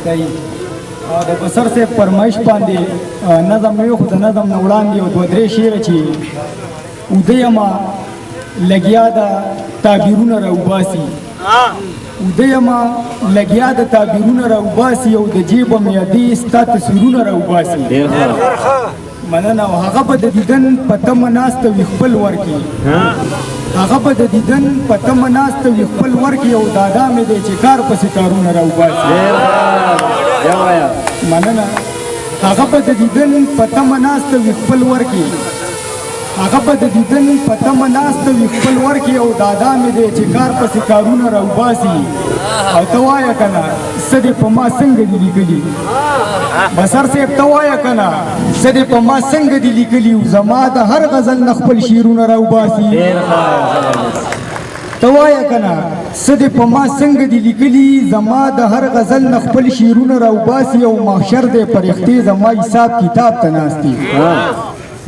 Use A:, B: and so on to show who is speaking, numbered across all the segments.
A: صحیح د بسر صاحب فرمایش باندې نظم نه وي خو د نظم نه وړاندې یو دوه درې شعره چې اوده یمه لګیا ده تعبیرونه راوباسي اوده یمه لګیا ده تعبیرونه راوباسي او د جیبه مې یادې ستا تصویرونه راوباسي مننه او هغه به د دیدن په تمه ناسته وي خپل ورکي هغه به د دیدن په تمه ناسته وي خپل ورکي او دادا مې دی چې کار پسې کارونه راوباسي مننه هغه به د دیدن په تمه ناسته وي خپل ورکي هغه به د دیدن په تمه ناسته وي خپل ورکي او دادا مې دی چې کار پسې کارونه راوباسي او ته وایه که نه څه دې په ما څنګه دي لیکلي بسر صاحب ته وایه که نه څه دې په ما څنګه دي لیکلي زما د هر غزل نه خپل شعرونه راوباسي ته وایه که نه څه دې په ما څنګه دي لیکلي زما د هر غزل نه خپل شعرونه راوباسي او محشر دی فرښتې زما حساب کتاب ته ناست دي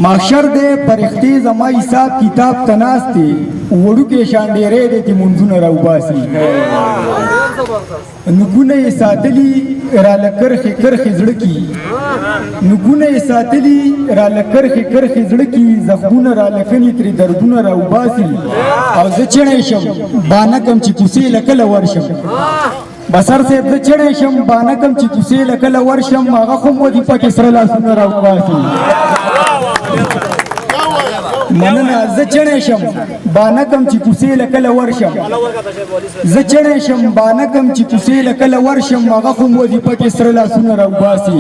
A: محشر دی فرښتې زما حساب کتاب ته ناست دي وړوکې شان ډېرې دی چې منځونه راوباسي نګونه یې ساتلي راله کرښې کرښې زړه کې نګونه یې ساتلي راله کرښې کرښې زړه کې زخمونه راله کني ترې دردونه راوباسي او زه چڼی شم بانه کم چې کوڅې له کله ورشم بسر صاحب زه چڼی شم بانه کم چې کوڅې له کله ورشم هغه خو مو دي پکې سره لاسونه راوباسي مننه زه چڼی شم بانه کم چې کوڅې له کله ورشم زه چڼی شم بانه کم چې کوڅې له کله ورشم هغه خو مو دي پکې سره لاسونه راوباسي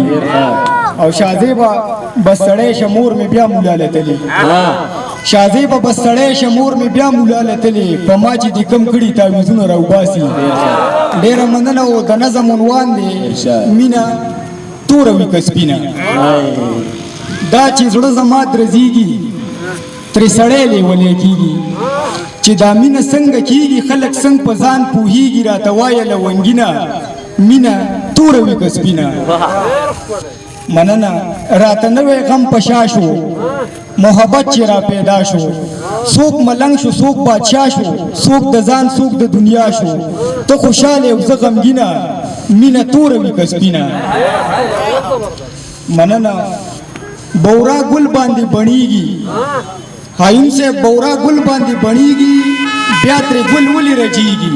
A: او شاهزیبه بس سړی شه مور مې بیا مولا لتلې شاهزیبه بس سړی شه مور مې بیا مولا لتلې په ما چې دې کم کړي تعویضونه راوباسي ډېره مننه او د نظم عنوان دی مینه توره وي که سپینه دا چې زړه زما درزیږي ترې سړی لیولی کېږي چې دا مینه څنګه کېږي خلک څنګه په ځان پوهېږي راته وایه لونګینه مینه توره وي که سپینه مننه راته نوی غم په شا شو محبت چې را پیدا شو څوک ملنګ شو څوک بادشاه شو څوک د ځان څوک د دنیا شو ته خوشحاله او زه غمګینه مینه توره وي که سپینه مننه بورا ګل باندې بڼیږي هایون صاحب بورا ګل باندې بڼیږي بیا ترې ګل ولې رجیږي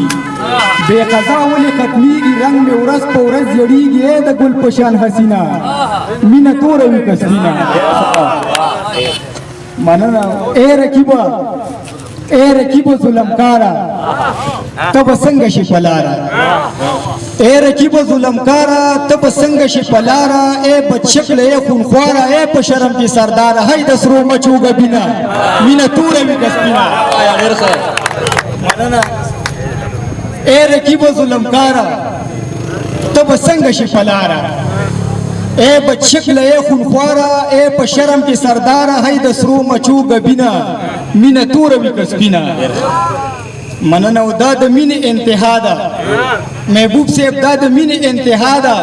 A: بې قضا ولې ختمیږي رنګ مې ورځ په ورځ زیړیږي ای د ګل په شان حسینه مینه توره وي که سپینه مننه ای رقیبه ظلمکاره ته به څنګه شي په لاره ای رقیبه ظلمکاره ته به څنګه شي په لاره ای بدشکله ای خونخواره ای په شرم کې سرداره هی د سرو مچو ګبینه مینه توره وي که سپینه مننه ای رقیبه ظلمکاره ته به څنګه شي په لاره ای بدشکله ای خونخواره ای په شرم کې سرداره هی د سرو مچو ګبینه مینه توره وي که سپینه مننه او دا د مینې انتها ده محبوب صاحب دا د مینې انتها ده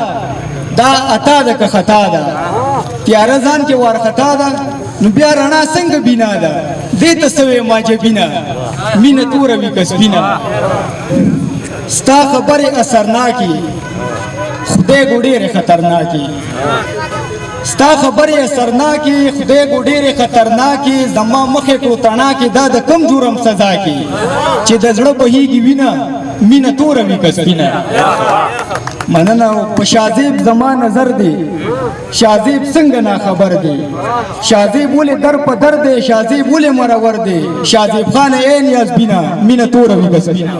A: دا عطا ده که خطا ده تیاره ځان کې وارخطا ده نو بیا رڼا څنګه بینا ده دې ته څه وې ماجبینه مینه توره وي که سپینه ستا خبرې اثرناکې خدای ګو ډېرې خطرناکې ستا خبرې اثرناکې خدای ګو ډېرې خطرناکې زما مخې کړو تڼاکې دا د کم جرم سزا کې چې د زړه بهیږي وینه مینه توره وي که سپینه مننه په شاهزیب زما نظر دی شاهزیب څنګه ناخبر دی شاهزیب ولې در په در دی شاهزیب ولې مرور دی شاهزیب خان ای نیازبینه مینه توره وي که سپینه